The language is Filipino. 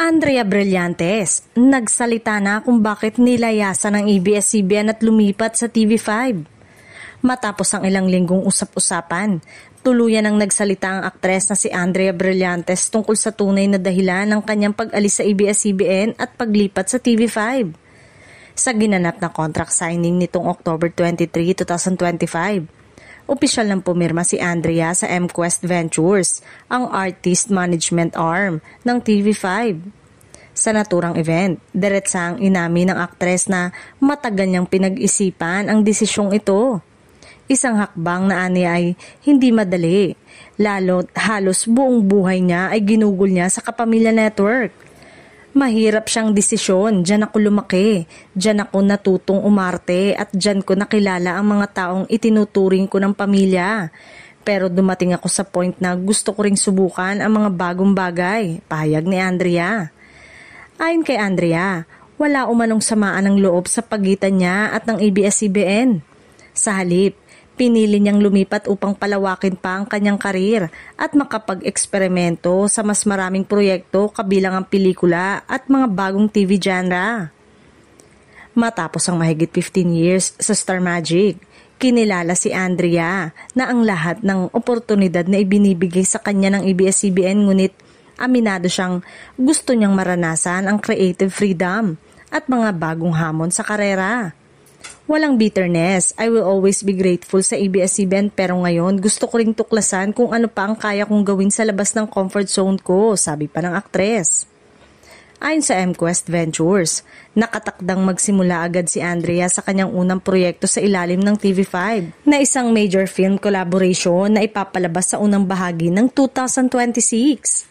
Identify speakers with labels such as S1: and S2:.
S1: Andrea Brillantes, nagsalita na kung bakit nilayasan ng ABS-CBN at lumipat sa TV5. Matapos ang ilang linggong usap-usapan, tuluyan ang nagsalita ang aktres na si Andrea Brillantes tungkol sa tunay na dahilan ng kanyang pag-alis sa ABS-CBN at paglipat sa TV5. Sa ginanap na contract signing nitong October 23, 2025, opisyal nang pumirma si Andrea sa MQuest Ventures, ang artist management arm ng TV5. Sa naturang event, diretsang inamin ng aktres na matagal niyang pinag-isipan ang desisyong ito. Isang hakbang na ani ay hindi madali, lalo't halos buong buhay niya ay ginugol niya sa Kapamilya Network. Mahirap siyang desisyon, diyan ako lumaki, diyan ako natutong umarte at diyan ko nakilala ang mga taong itinuturing ko ng pamilya. Pero dumating ako sa point na gusto ko ring subukan ang mga bagong bagay, pahayag ni Andrea. Ayon kay Andrea, wala umanong samaan ng loob sa pagitan niya at ng ABS-CBN. Sa halip, pinili niyang lumipat upang palawakin pa ang kanyang karir at makapag-eksperimento sa mas maraming proyekto kabilang ang pelikula at mga bagong TV genre. Matapos ang mahigit 15 years sa Star Magic, kinilala si Andrea na ang lahat ng oportunidad na ibinibigay sa kanya ng ABS-CBN, ngunit aminado siyang gusto niyang maranasan ang creative freedom at mga bagong hamon sa karera. Walang bitterness, I will always be grateful sa ABS-CBN, pero ngayon gusto ko ring tuklasan kung ano pa ang kaya kong gawin sa labas ng comfort zone ko, sabi pa ng aktres. Ayon sa MQuest Ventures, nakatakdang magsimula agad si Andrea sa kanyang unang proyekto sa ilalim ng TV5 na isang major film collaboration na ipapalabas sa unang bahagi ng 2026.